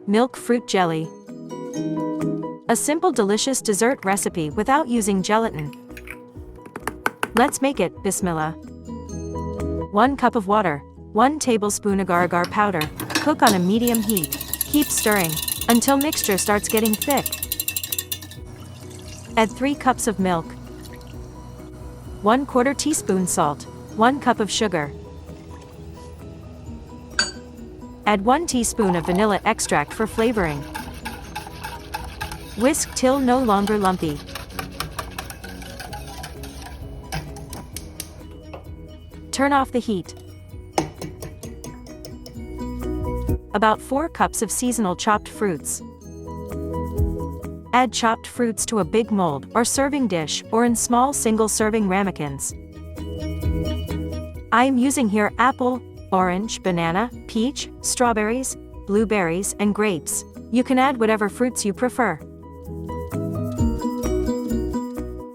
Milk fruit jelly. A simple delicious dessert recipe without using gelatin. Let's make it. Bismillah. 1 cup of water. 1 tablespoon agar powder. Cook on a medium heat. Keep stirring until mixture starts getting thick. Add 3 cups of milk. 1/4 teaspoon salt. 1 cup of sugar. Add 1 teaspoon of vanilla extract for flavoring. Whisk till no longer lumpy. Turn off the heat. About 4 cups of seasonal chopped fruits. Add chopped fruits to a big mold or serving dish or in small single-serving ramekins. I am using here apple, orange, banana, peach, strawberries, blueberries, and grapes. You can add whatever fruits you prefer.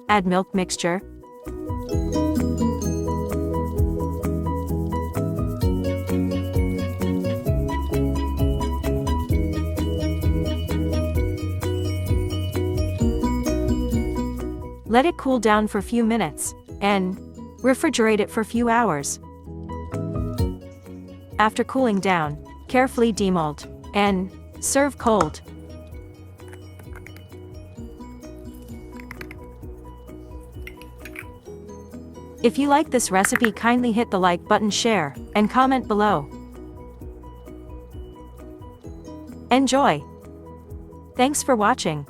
Add milk mixture. Let it cool down for a few minutes, and refrigerate it for a few hours. After cooling down, carefully demold, and serve cold. If you like this recipe, kindly hit the like button, share, and comment below. Enjoy! Thanks for watching.